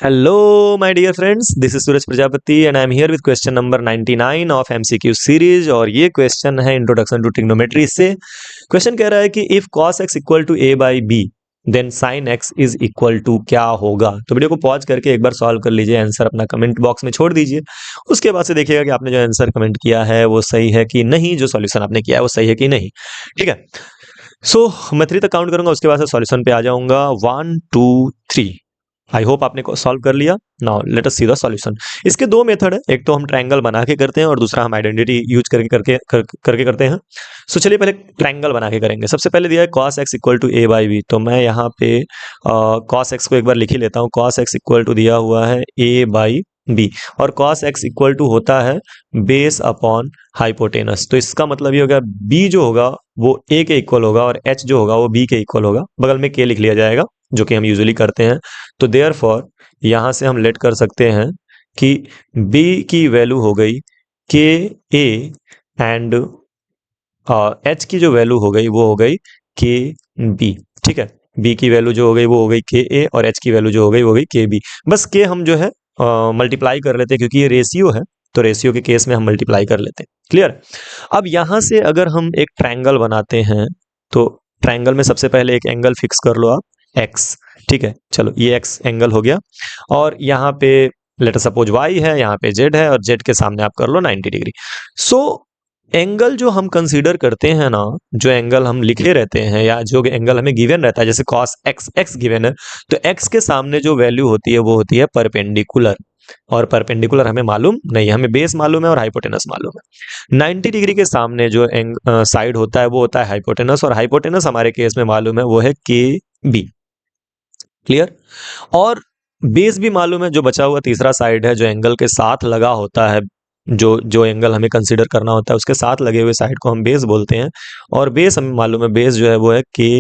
Hello, my dear friends. This is Suraj Prajapati and I am here with question number 99 of MCQ series और ये question है introduction to trigonometry से। Question कह रहा है कि if cos x equal to a by B then sin x is equal to क्या होगा। तो वीडियो को पॉज करके एक बार सॉल्व कर लीजिए, आंसर अपना कमेंट बॉक्स में छोड़ दीजिए। उसके बाद से देखिएगा कि आपने जो आंसर कमेंट किया है वो सही है कि नहीं, जो सॉल्यूशन आपने किया है वो सही है कि नहीं। ठीक है, सो मैं 3 तक काउंट करूंगा, उसके बाद से सॉल्यूशन पे आ जाऊंगा। 1 2 3। आई होप आपने सॉल्व कर लिया। Now let us see the solution. इसके दो मेथड है, एक तो हम ट्रायंगल बना के करते हैं और दूसरा हम आइडेंटिटी यूज करके करते हैं। सो चलिए पहले ट्रायंगल बना के करेंगे। सबसे पहले दिया है cos x equal to a by B, तो मैं यहाँ पे cos x को एक बार लिख ही लेता हूँ। cos x इक्वल टू दिया हुआ है a बाई बी और cos x इक्वल टू होता है बेस अपॉन हाइपोटेनस। तो इसका मतलब ये होगा b जो होगा वो a के इक्वल होगा और h जो होगा वो b के इक्वल होगा। बगल में k लिख लिया जाएगा, जो कि हम यूजुअली करते हैं। तो देयरफॉर यहाँ से हम लेट कर सकते हैं कि b की वैल्यू हो गई के ए एंड h की जो वैल्यू हो गई वो हो गई के बी। ठीक है, b की वैल्यू जो हो गई वो हो गई के ए और h की वैल्यू जो हो गई वो हो गई के बी। बस के हम जो है मल्टीप्लाई कर लेते हैं क्योंकि ये रेशियो है, तो रेशियो के केस में हम मल्टीप्लाई कर लेते हैं। क्लियर। अब यहाँ से अगर हम एक ट्रायंगल बनाते हैं तो ट्रायंगल में सबसे पहले एक एंगल फिक्स कर लो आप, x। ठीक है, चलो ये x एंगल हो गया और यहाँ पे लेट अस सपोज y है, यहाँ पे z है और z के सामने आप कर लो 90 डिग्री। सो एंगल जो हम कंसीडर करते हैं ना, जो एंगल हम लिखे रहते हैं या जो एंगल हमें गिवन रहता है, जैसे cos x x गिवन है, तो x के सामने जो वैल्यू होती है वो होती है परपेंडिकुलर। और परपेंडिकुलर हमें मालूम नहीं, हमें बेस मालूम है और हाइपोटेनस मालूम है। 90 डिग्री के सामने जो साइड होता है वो होता है हाइपोटेनस, और हाइपोटेनस हमारे केस में मालूम है वो है के बी। क्लियर। और बेस भी मालूम है, जो बचा हुआ तीसरा साइड है जो एंगल के साथ लगा होता है, जो जो एंगल हमें कंसीडर करना होता है उसके साथ लगे हुए साइड को हम बेस बोलते हैं। और बेस हमें मालूम है, बेस जो है वो है के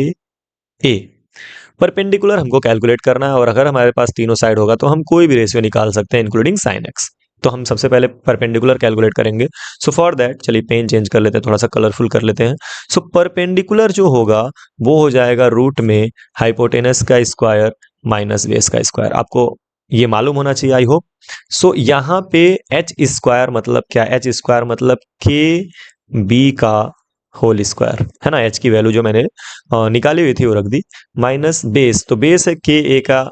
ए। परपेंडिकुलर हमको कैलकुलेट करना है और अगर हमारे पास तीनों साइड होगा तो हम कोई भी रेशियो निकाल सकते हैं इंक्लूडिंग साइन एक्स। तो हम सबसे पहले परपेंडिकुलर कैलकुलेट करेंगे। सो फॉर दैट चलिए पेन चेंज कर लेते हैं, थोड़ा सा कलरफुल कर लेते हैं। सो परपेंडिकुलर जो होगा वो हो जाएगा रूट में हाइपोटेनस का स्क्वायर माइनस बेस का स्क्वायर। आपको ये मालूम होना चाहिए, आई होप। सो यहाँ पे एच स्क्वायर मतलब क्या, एच स्क्वायर मतलब के बी का होल स्क्वायर है ना। एच की वैल्यू जो मैंने निकाली हुई थी वो रख दी, माइनस बेस, तो बेस है के ए का,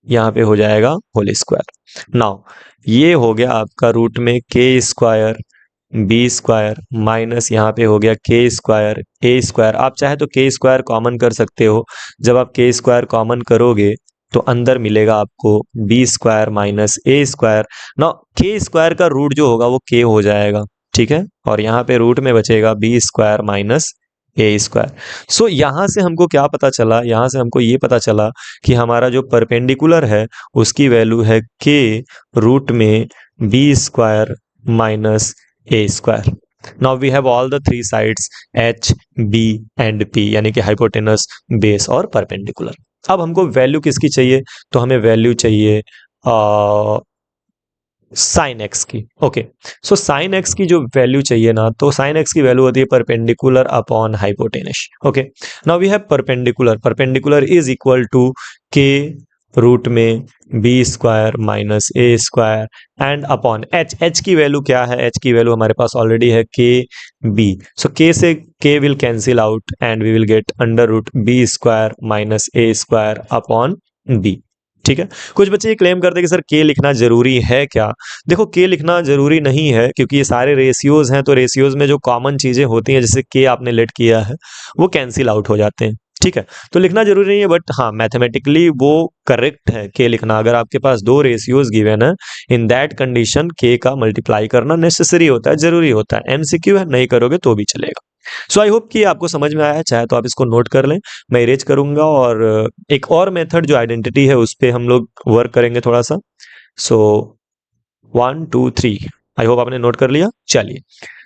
यहाँ पे हो जाएगा होल स्क्वायर। नाउ ये हो गया आपका रूट में के स्क्वायर बी स्क्वायर माइनस यहाँ पे हो गया के स्क्वायर ए स्क्वायर। आप चाहे तो के स्क्वायर कॉमन कर सकते हो। जब आप के स्क्वायर कॉमन करोगे तो अंदर मिलेगा आपको B square minus A square. Now के स्क्वायर का रूट जो होगा वो के हो जाएगा, ठीक है, और यहाँ पे रूट में बचेगा B square minus A square. सो यहाँ से हमको क्या पता चला, यहाँ से हमको ये पता चला कि हमारा जो परपेंडिकुलर है उसकी वैल्यू है के रूट में B square minus A square. Now we have all the three sides H B and P, यानी कि हाइपोटेनस, बेस और परपेंडिकुलर। अब हमको वैल्यू किसकी चाहिए, तो हमें वैल्यू चाहिए साइन एक्स की। ओके, सो साइन एक्स की जो वैल्यू चाहिए ना, तो साइन एक्स की वैल्यू होती है perpendicular upon hypotenuse. Okay, now we have perpendicular, perpendicular is equal to के रूट में B square minus A square and upon H. H की वैल्यू क्या है, एच की वैल्यू हमारे पास ऑलरेडी है के बी। सो के से K will cancel out and we will get under root B square minus A square upon B. ठीक है, कुछ बच्चे ये क्लेम करते हैं कि सर के लिखना जरूरी है क्या। देखो के लिखना जरूरी नहीं है क्योंकि ये सारे रेशियोज हैं, तो रेशियोज में जो कॉमन चीजें होती हैं जैसे के आपने लेट किया है वो कैंसिल आउट हो जाते हैं। ठीक है, तो लिखना जरूरी नहीं है, बट हाँ मैथमेटिकली वो करेक्ट है के लिखना। अगर आपके पास दो रेशियोज गिवन है, इन दैट कंडीशन के का मल्टीप्लाई करना नेसेसरी होता है, जरूरी होता है। एमसीक्यू है, नहीं करोगे तो भी चलेगा। सो आई होप कि आपको समझ में आया है, चाहे तो आप इसको नोट कर लें, मैं इरेज करूंगा और एक और मेथड जो आइडेंटिटी है उस पर हम लोग वर्क करेंगे थोड़ा सा। सो 1 2 3, आई होप आपने नोट कर लिया। चलिए,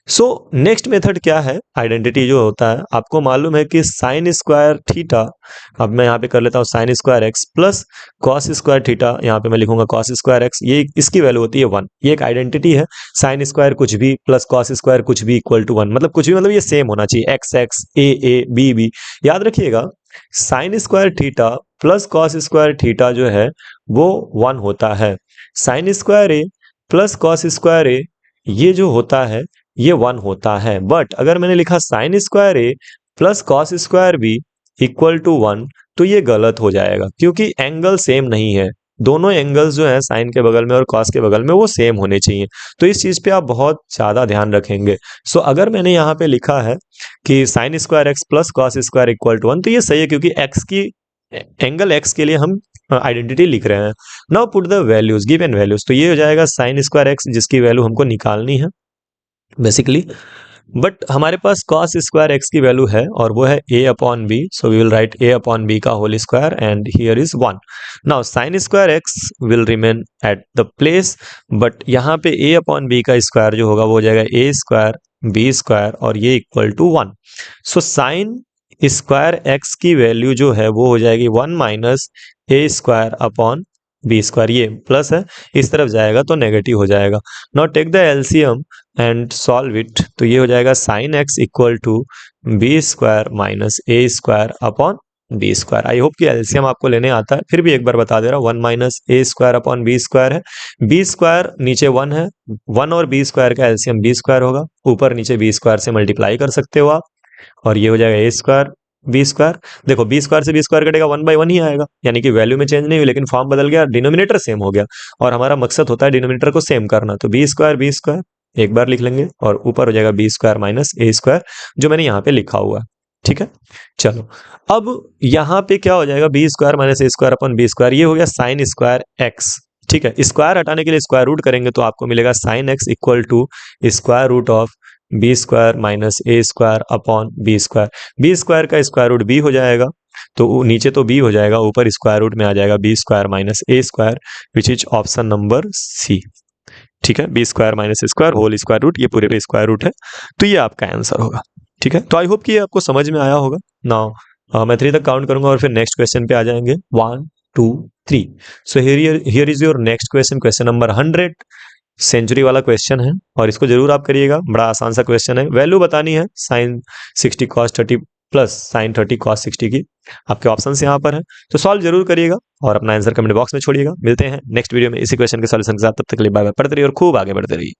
सो नेक्स्ट मेथड क्या है, आइडेंटिटी जो होता है आपको मालूम है कि साइन स्क्वायर थीटा, अब मैं यहाँ पे कर लेता हूँ sign square x plus cos square theta, यहाँ पे मैं लिखूंगा कॉस स्क्वायर एक्स, ये इसकी वैल्यू होती है 1। ये एक आइडेंटिटी है, साइन स्क्वायर कुछ भी प्लस कॉस स्क्वायर कुछ भी इक्वल टू 1, मतलब कुछ भी मतलब ये सेम होना चाहिए, x x A A B B. याद रखिएगा sine square theta plus cos square theta जो है वो 1 होता है। Sine square A plus cos square A ये जो होता है ये 1 होता है। बट अगर मैंने लिखा sine square A plus cos square B equal to 1 तो ये गलत हो जाएगा, क्योंकि एंगल सेम नहीं है। दोनों एंगल्स जो है साइन के बगल में और कॉस के बगल में वो सेम होने चाहिए। तो इस चीज पे आप बहुत ज्यादा ध्यान रखेंगे। सो अगर मैंने यहाँ पे लिखा है कि sine square x plus cos square equal to 1 तो ये सही है, क्योंकि एक्स की एंगल एक्स के लिए हम आइडेंटिटी लिख रहे हैं। Now put the values, given values, तो ये हो जाएगा साइन स्क्वायर एक्स जिसकी वैल्यू हमको निकालनी है बेसिकली। बट हमारे पास कॉस स्क्वायर एक्स की वैल्यू है और वो है a upon B, so we will write a upon B का whole square and here is 1। Now sine square X will remain at the place, but यहाँ पे a अपॉन बी का square जो होगा वो हो जाएगा a स्क्वायर बी स्क्वायर और ये equal to 1। So sine square x की वैल्यू जो है वो हो जाएगी 1 minus A square upon B square, ये प्लस है इस तरफ जाएगा तो नेगेटिव हो जाएगा। Now take the LCM and solve it, तो ये हो जाएगा sine x equal to B square minus A square upon B square. I hope कि एलसीएम आपको लेने आता है, फिर भी एक बार बता दे रहा हूँ, 1 minus A square upon B square है, बी स्क्वायर नीचे 1 है, 1 और बी स्क्वायर का एलसीएम बी स्क्वायर होगा, ऊपर नीचे बी स्क्वायर से मल्टीप्लाई कर सकते हो आप और ये हो जाएगा ए स्क्वायर बी स्क्वायर। देखो बी स्क्वायर से बी स्क्वायर कटेगा 1/1 ही आएगा, यानी कि वैल्यू में चेंज नहीं हुई लेकिन फॉर्म बदल गया, डिनोमिनेटर सेम हो गया और हमारा मकसद होता है डिनोमिनेटर को सेम करना। तो बी स्क्वायर एक बार लिख लेंगे और ऊपर हो जाएगा B square minus A square जो मैंने यहाँ पे लिखा हुआ है। ठीक है, चलो अब यहाँ पे क्या हो जाएगा, B square minus A square upon B square, ये हो गया साइन स्क्वायर एक्स। ठीक है, स्क्वायर हटाने के लिए स्क्वायर रूट करेंगे तो आपको मिलेगा sine x equal to square root of B square minus A square upon B square. B square का स्क्वायर रूट बी हो जाएगा, तो नीचे तो बी हो जाएगा, ऊपर स्क्वायर रूट में आ जाएगा B square minus A square, which is option number C. ठीक है, B square minus square whole square root, ये पूरे पे स्क्वायर रूट है, तो ये आपका आंसर होगा। ठीक है, तो आई होप कि ये आपको समझ में आया होगा। नाउ मैं 3 तक काउंट करूंगा और फिर नेक्स्ट क्वेश्चन पे आ जाएंगे, 1 2 3। So here is your next question, question number 100, century वाला क्वेश्चन है और इसको जरूर आप करिएगा, बड़ा आसान सा क्वेश्चन है। वैल्यू बतानी है sine 60 cos 30 plus sine 30 cos 60 की, आपके ऑप्शंस यहाँ पर हैं, तो सॉल्व जरूर करिएगा और अपना आंसर कमेंट बॉक्स में छोड़िएगा। मिलते हैं नेक्स्ट वीडियो में इसी क्वेश्चन के सॉल्यूशन के साथ, तब तक के लिए बाय बाय, पढ़ते रहिए और खूब आगे बढ़ते रहिए।